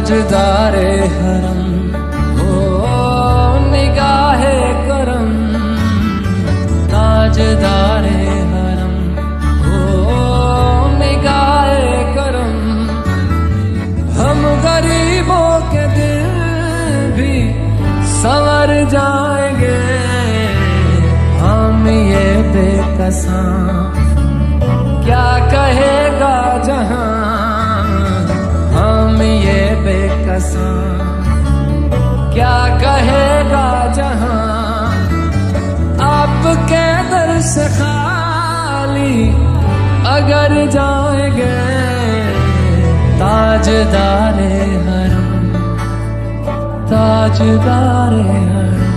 ताजदारे हरम हो निगाहे करम, ताजदारे हरम हो निगाहे करम। हम गरीबों के दिल भी संवर जाएंगे, हम ये बेकसा क्या कहेगा जहां, हम ये बेकसा क्या कहेगा जहां। आपके दर से खाली अगर जाएंगे, ताजदारे हरम, ताजदारे हरम।